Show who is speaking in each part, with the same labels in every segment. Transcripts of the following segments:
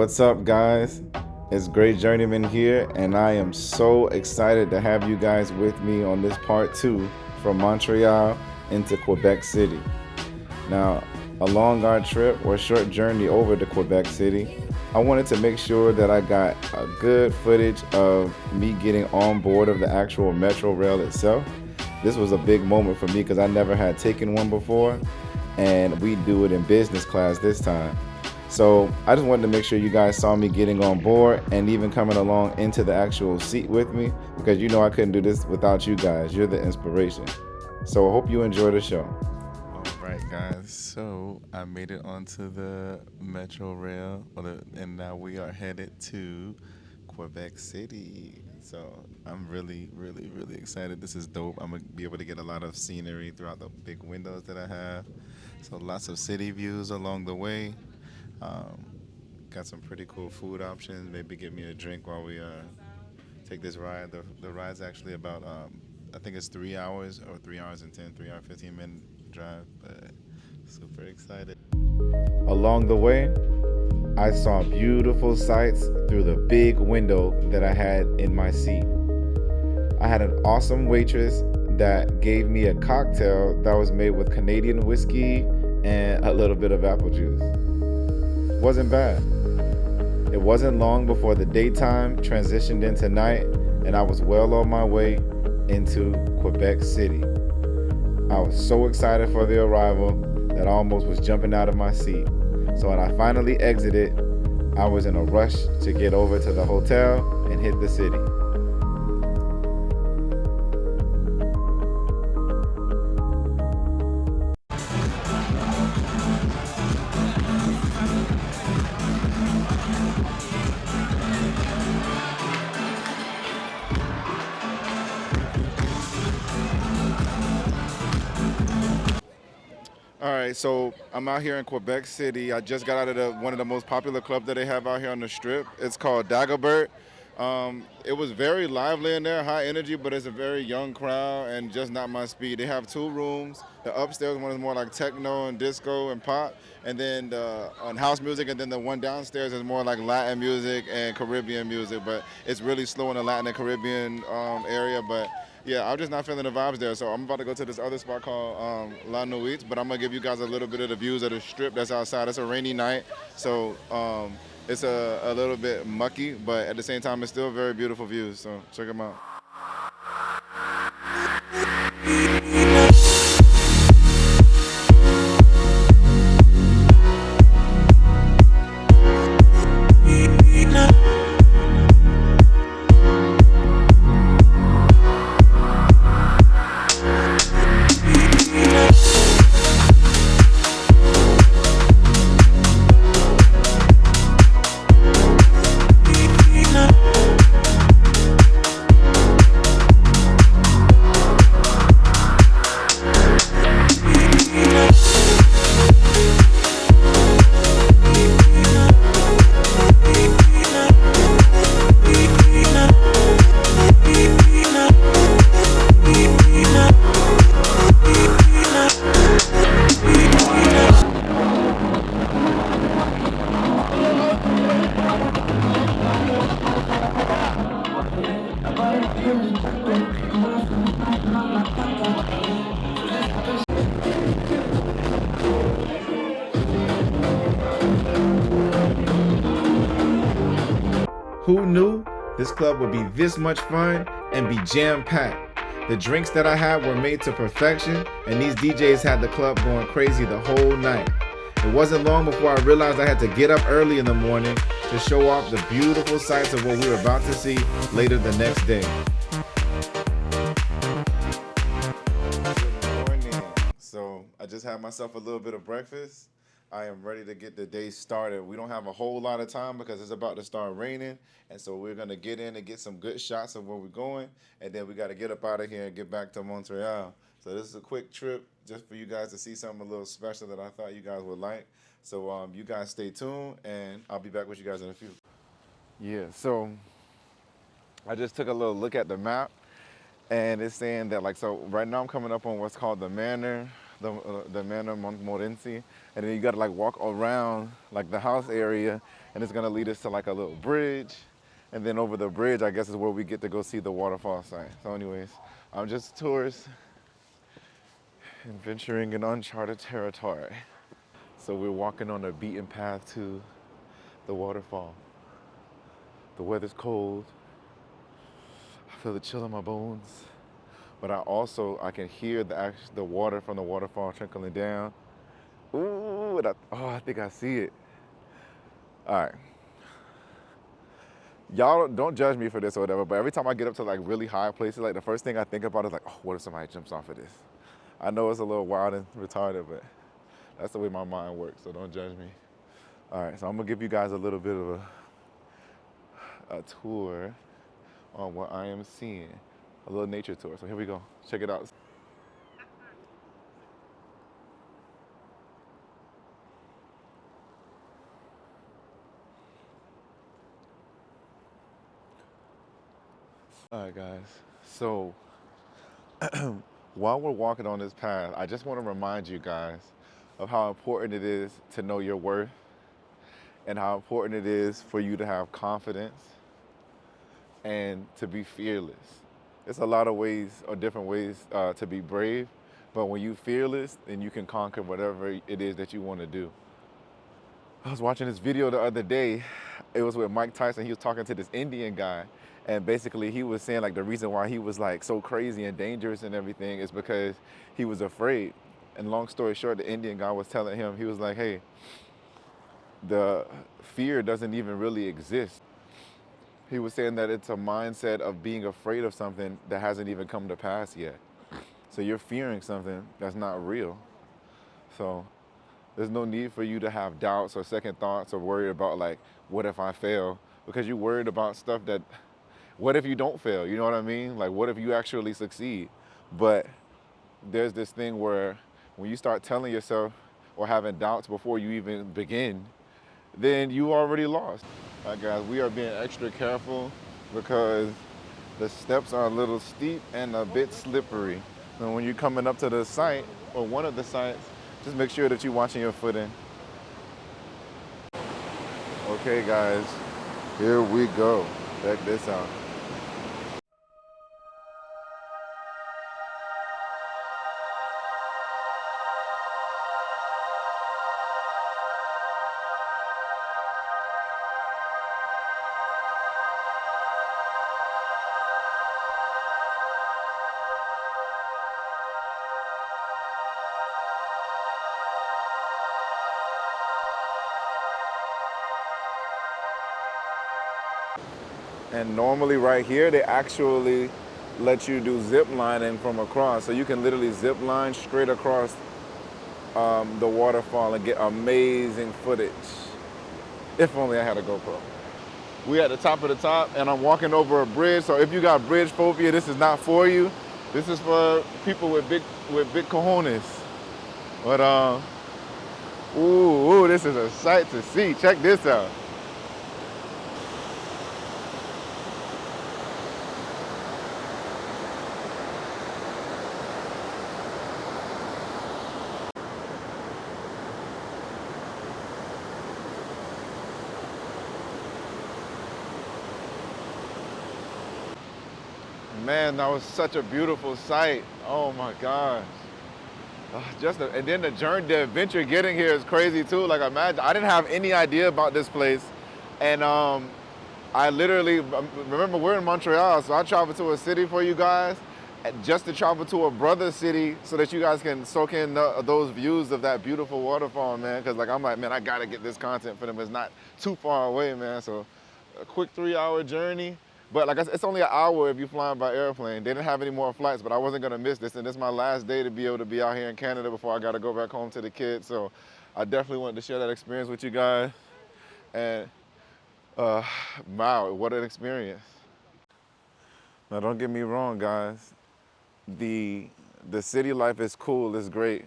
Speaker 1: What's up, guys? It's Great Journeyman here, and I am so excited to have you guys with me on this part 2 from Montreal into Quebec City. Now, along our trip or short journey over to Quebec City, I wanted to make sure that I got a good footage of me getting on board of the actual Metro Rail itself. This was a big moment for me because I never had taken one before, and we do it in business class this time. So I just wanted to make sure you guys saw me getting on board and even coming along into the actual seat with me, because you know I couldn't do this without you guys. You're the inspiration. So I hope you enjoy the show.
Speaker 2: All right, guys. So I made it onto the Metro Rail, and now we are headed to Quebec City. So I'm really, really, really excited. This is dope. I'm gonna be able to get a lot of scenery throughout the big windows that I have. So lots of city views along the way. Um, got some pretty cool food options. Maybe get me a drink while we take this ride. The ride's actually about I think it's 3 hours or 3 hours and 10, 3 hour 15-minute drive. But super excited.
Speaker 1: Along the way, I saw beautiful sights through the big window that I had in my seat. I had an awesome waitress that gave me a cocktail that was made with Canadian whiskey and a little bit of apple juice. Wasn't bad. It wasn't long before the daytime transitioned into night, and I was well on my way into Quebec City. I was so excited for the arrival that I almost was jumping out of my seat. So when I finally exited, I was in a rush to get over to the hotel and hit the city. All right, so I'm out here in Quebec City. I just got out of one of the most popular clubs that they have out here on the strip. It's called Dagobert. It was very lively in there, high energy, but it's a very young crowd and just not my speed. They have two rooms. The upstairs one is more like techno and disco and pop, and then on house music, and then the one downstairs is more like Latin music and Caribbean music. But it's really slow in the Latin and Caribbean area. But yeah, I'm just not feeling the vibes there. So I'm about to go to this other spot called La Nuit, but I'm gonna give you guys a little bit of the views of the strip that's outside. It's a rainy night, so it's a little bit mucky, but at the same time, it's still very beautiful views. So check them out. Who knew this club would be this much fun and be jam-packed? The drinks that I had were made to perfection, and these DJs had the club going crazy the whole night. It wasn't long before I realized I had to get up early in the morning to show off the beautiful sights of what we were about to see later the next day. Good morning. So I just had myself a little bit of breakfast. I am ready to get the day started. We don't have a whole lot of time because it's about to start raining, and so we're gonna get in and get some good shots of where we're going, and then we got to get up out of here and get back to Montreal. So this is a quick trip just for you guys to see something a little special that I thought you guys would like. So you guys stay tuned, and I'll be back with you guys in a few. Yeah. So I just took a little look at the map, and it's saying that, like, so right now I'm coming up on what's called the Manor. the Manor Montmorency, and then you gotta like walk around like the house area, and it's gonna lead us to like a little bridge, and then over the bridge, I guess is where we get to go see the waterfall site. So, anyways, I'm just a tourist and venturing in uncharted territory. So we're walking on a beaten path to the waterfall. The weather's cold. I feel the chill in my bones. But I can hear the water from the waterfall trickling down. Ooh, I think I see it. All right, y'all don't judge me for this or whatever. But every time I get up to like really high places, like the first thing I think about is like, oh, what if somebody jumps off of this? I know it's a little wild and retarded, but that's the way my mind works. So don't judge me. All right, so I'm gonna give you guys a little bit of a tour on what I am seeing, a little nature tour. So here we go. Check it out. All right, guys. So while we're walking on this path, I just want to remind you guys of how important it is to know your worth and how important it is for you to have confidence and to be fearless. It's a lot of ways or different ways to be brave, but when you fearless, then you can conquer whatever it is that you want to do. I was watching this video the other day. It was with Mike Tyson. He was talking to this Indian guy, and basically he was saying like the reason why he was like so crazy and dangerous and everything is because he was afraid. And long story short, the Indian guy was telling him, he was like, hey, the fear doesn't even really exist. He was saying that it's a mindset of being afraid of something that hasn't even come to pass yet. So you're fearing something that's not real. So there's no need for you to have doubts or second thoughts or worry about like, what if I fail? Because you're worried about stuff that, what if you don't fail? You know what I mean? Like, what if you actually succeed? But there's this thing where when you start telling yourself or having doubts before you even begin, then you already lost. All right, guys, we are being extra careful because the steps are a little steep and a bit slippery. And when you're coming up to the site or one of the sites, just make sure that you're watching your footing. Okay, guys, here we go. Check this out. And normally right here, they actually let you do zip lining from across. So you can literally zip line straight across the waterfall and get amazing footage. If only I had a GoPro. We at the top of the top and I'm walking over a bridge. So if you got bridge phobia, this is not for you. This is for people with big cojones. But ooh, this is a sight to see. Check this out. Man, that was such a beautiful sight. Oh my gosh. And then the adventure getting here is crazy too. Like imagine, I didn't have any idea about this place, and I literally remember we're in Montreal, so I traveled to a city for you guys, just to travel to a brother city so that you guys can soak in those views of that beautiful waterfall, man. Because like I'm like, man, I gotta get this content for them. It's not too far away, man. So a quick 3 hour journey. But like I said, it's only an hour if you're flying by airplane. They didn't have any more flights, but I wasn't gonna miss this. And this is my last day to be able to be out here in Canada before I gotta go back home to the kids. So I definitely wanted to share that experience with you guys. And uh, wow, what an experience. Now don't get me wrong, guys. The the city life is cool, it's great.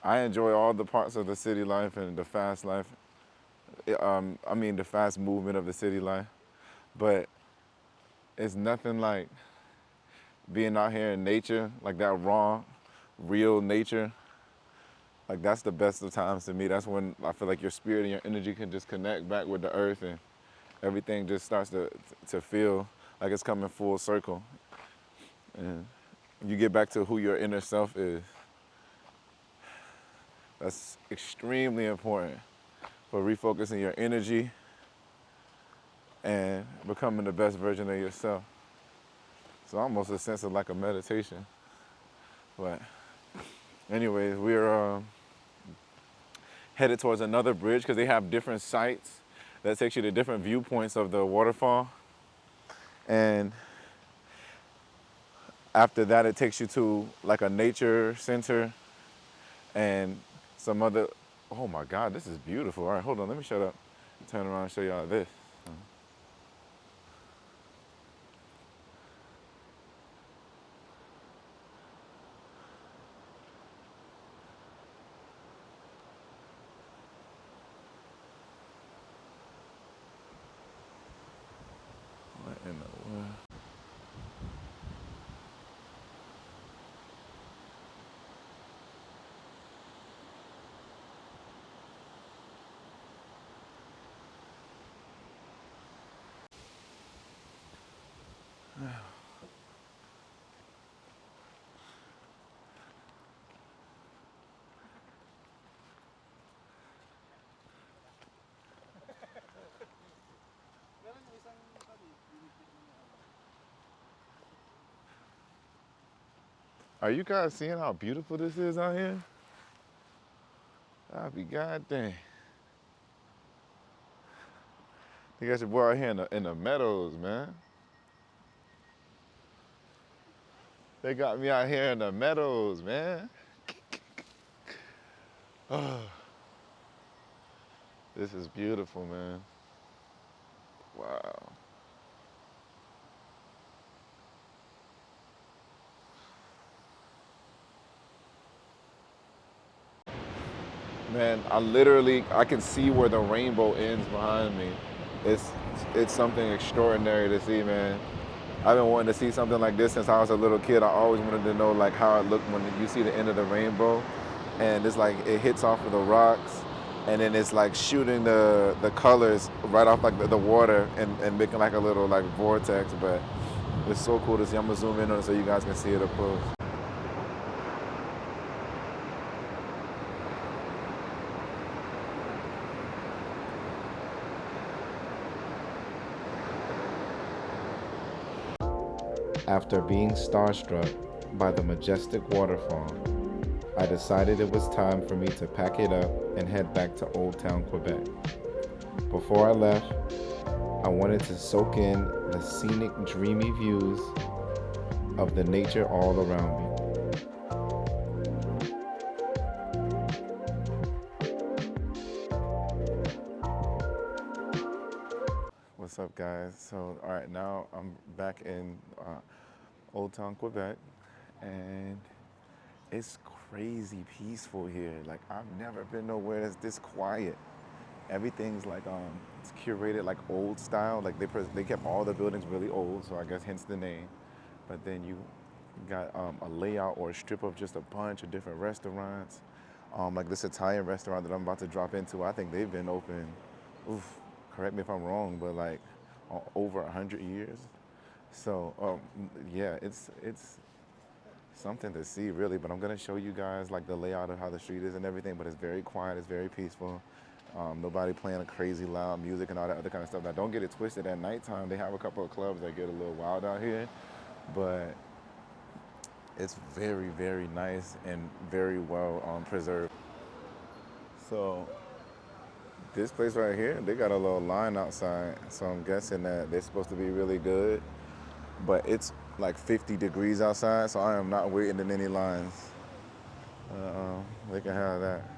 Speaker 1: I enjoy all the parts of the city life and the fast life. I mean the fast movement of the city life. But it's nothing like being out here in nature, like that raw, real nature. Like that's the best of times to me. That's when I feel like your spirit and your energy can just connect back with the earth, and everything just starts to feel like it's coming full circle. And you get back to who your inner self is. That's extremely important for refocusing your energy and becoming the best version of yourself. It's almost a sense of like a meditation. But anyways, we're headed towards another bridge because they have different sites that takes you to different viewpoints of the waterfall. And after that, it takes you to like a nature center and some other. Oh my God, this is beautiful. All right, hold on, let me shut up. Turn around and show y'all this. What in the world? Are you guys seeing how beautiful this is out here? I'll be goddamn. They got your boy out here in the meadows, man. They got me out here in the meadows, man. This is beautiful, man. Wow. Man, I can see where the rainbow ends behind me. It's it's something extraordinary to see, man. I've been wanting to see something like this since I was a little kid. I always wanted to know like how it looked when you see the end of the rainbow, and it's like it hits off of the rocks, and then it's like shooting the colors right off like the water and making like a little like vortex. But it's so cool to see. I'm gonna zoom in on it so you guys can see it up close. After being starstruck by the majestic waterfall, I decided it was time for me to pack it up and head back to Old Town, Quebec. Before I left, I wanted to soak in the scenic, dreamy views of the nature all around me. What's up, guys? So, all right, now I'm back in Old Town, Quebec, and it's crazy peaceful here. Like, I've never been nowhere that's this quiet. Everything's like it's curated like old style. Like they kept all the buildings really old, so I guess hence the name. But then you got a layout or a strip of just a bunch of different restaurants. Like this Italian restaurant that I'm about to drop into, I think they've been open. Oof, correct me if I'm wrong, but like over 100 years. So yeah, it's something to see really. But I'm gonna show you guys like the layout of how the street is and everything. But it's very quiet. It's very peaceful. Nobody playing a crazy loud music and all that other kind of stuff. Now, don't get it twisted. At nighttime, they have a couple of clubs that get a little wild out here, but it's very, very nice and very well preserved. So this place right here, they got a little line outside. So I'm guessing that they're supposed to be really good, but it's like 50 degrees outside, so I am not waiting in any lines. They can have that.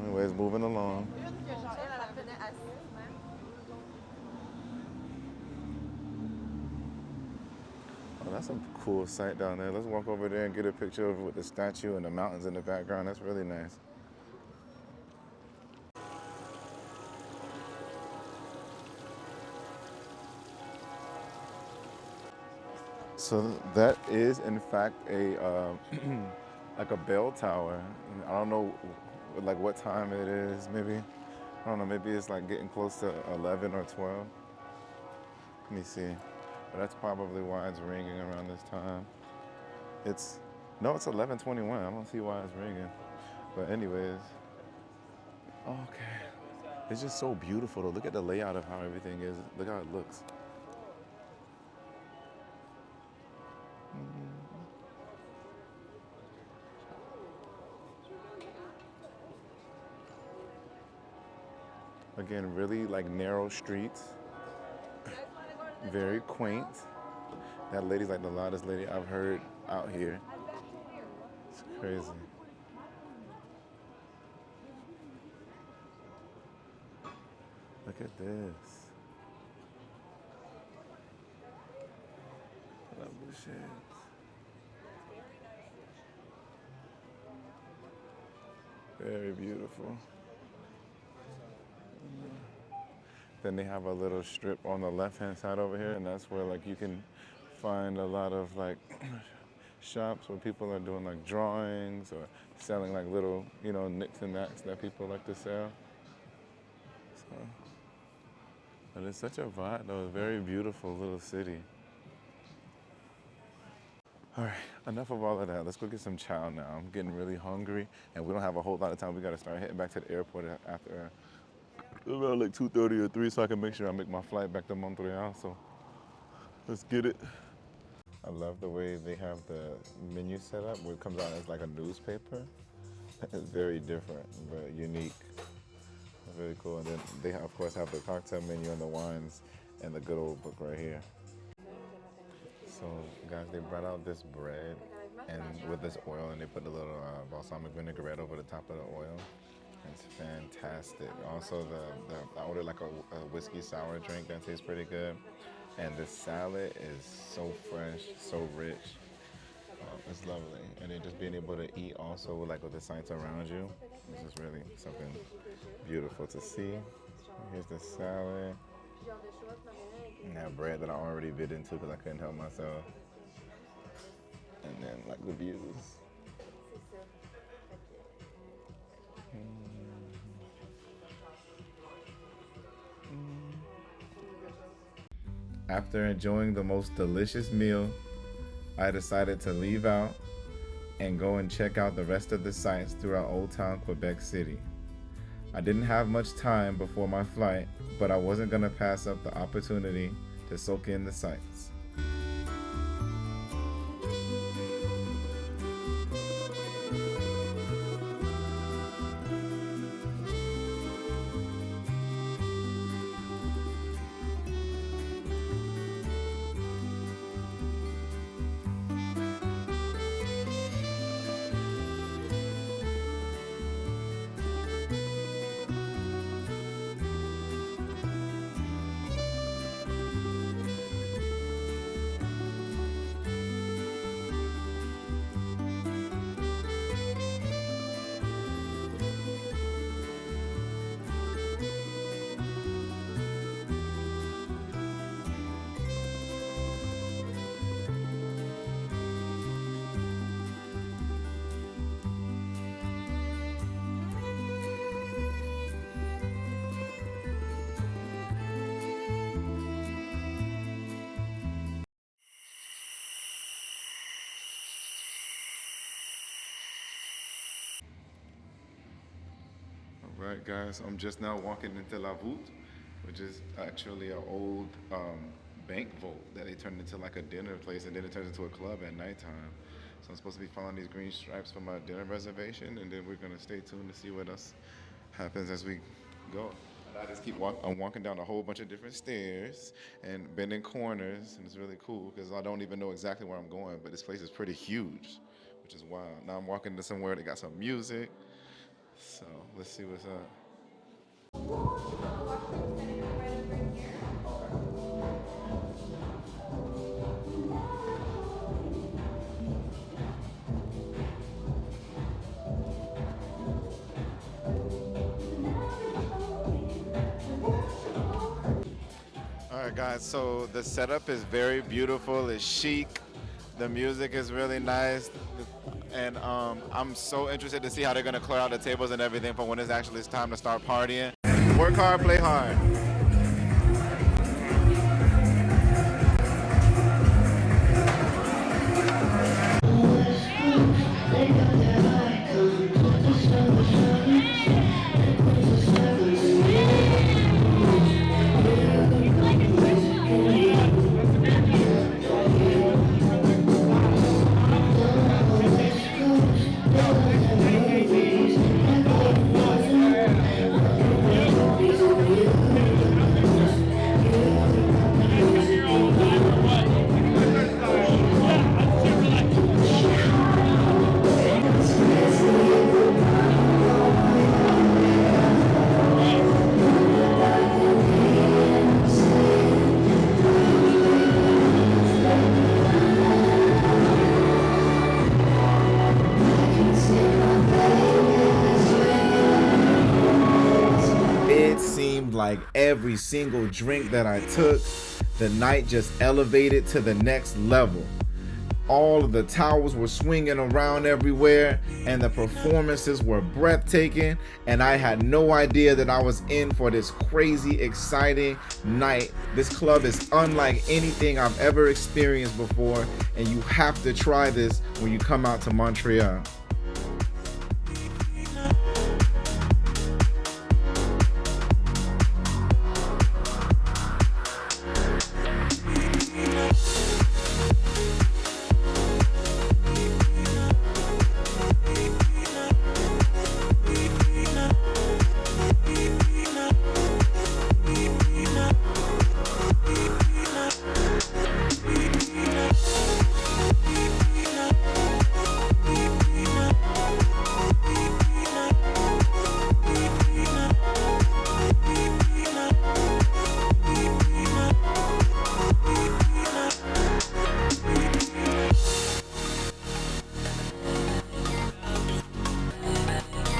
Speaker 1: Anyways, moving along. Oh, that's a cool sight down there. Let's walk over there and get a picture of it with the statue and the mountains in the background. That's really nice. So that is, in fact, a like a bell tower. I don't know like what time it is. Maybe I don't know. Maybe it's like getting close to 11 or 12. Let me see. But that's probably why it's ringing around this time. It's no, it's 11:21. I don't see why it's ringing. But anyways, okay. It's just so beautiful though. Look at the layout of how everything is. Look how it looks. Again, really like narrow streets, very quaint. That lady's like the loudest lady I've heard out here. It's crazy. Look at this. Love this shit. Very beautiful. Then they have a little strip on the left-hand side over here, and that's where like you can find a lot of like shops where people are doing like drawings or selling like little, knicks and knacks that people like to sell. So, but it's such a vibe though. A very beautiful little city. All right, enough of all of that. Let's go get some chow now. I'm getting really hungry, and we don't have a whole lot of time. We got to start heading back to the airport after around like 2:30 or 3, so I can make sure I make my flight back to Montreal. So let's get it. I love the way they have the menu set up, where it comes out as like a newspaper. It's very different, but unique. Very cool. And then they, of course, have the cocktail menu and the wines and the good old book right here. So, guys, they brought out this bread and with this oil, and they put a little balsamic vinaigrette over the top of the oil. It's fantastic. Also, I ordered like a whiskey sour drink that tastes pretty good. And the salad is so fresh, so rich. It's lovely. And then just being able to eat also like with the sights around you. This is really something beautiful to see. Here's the salad. And that bread that I already bit into because I couldn't help myself. And then like the views. After enjoying the most delicious meal, I decided to leave out and go and check out the rest of the sights throughout Old Town Quebec City. I didn't have much time before my flight, but I wasn't going to pass up the opportunity to soak in the sights. All right, guys, I'm just now walking into La Voûte, which is actually an old bank vault that they turned into like a dinner place, and then it turns into a club at nighttime. So I'm supposed to be following these green stripes for my dinner reservation, and then we're gonna stay tuned to see what else happens as we go. I just keep walking. I'm walking down a whole bunch of different stairs and bending corners, and it's really cool because I don't even know exactly where I'm going, but this place is pretty huge, which is wild. Now I'm walking to somewhere that got some music, so let's see what's up. All right, guys. So the setup is very beautiful. It's chic. The music is really nice. and I'm so interested to see how they're gonna clear out the tables and everything for when it's actually time to start partying. Work hard, play hard. It seemed like every single drink that I took, the night just elevated to the next level. All of the towels were swinging around everywhere, and the performances were breathtaking, and I had no idea that I was in for this crazy, exciting night. This club is unlike anything I've ever experienced before, and you have to try this when you come out to Montreal.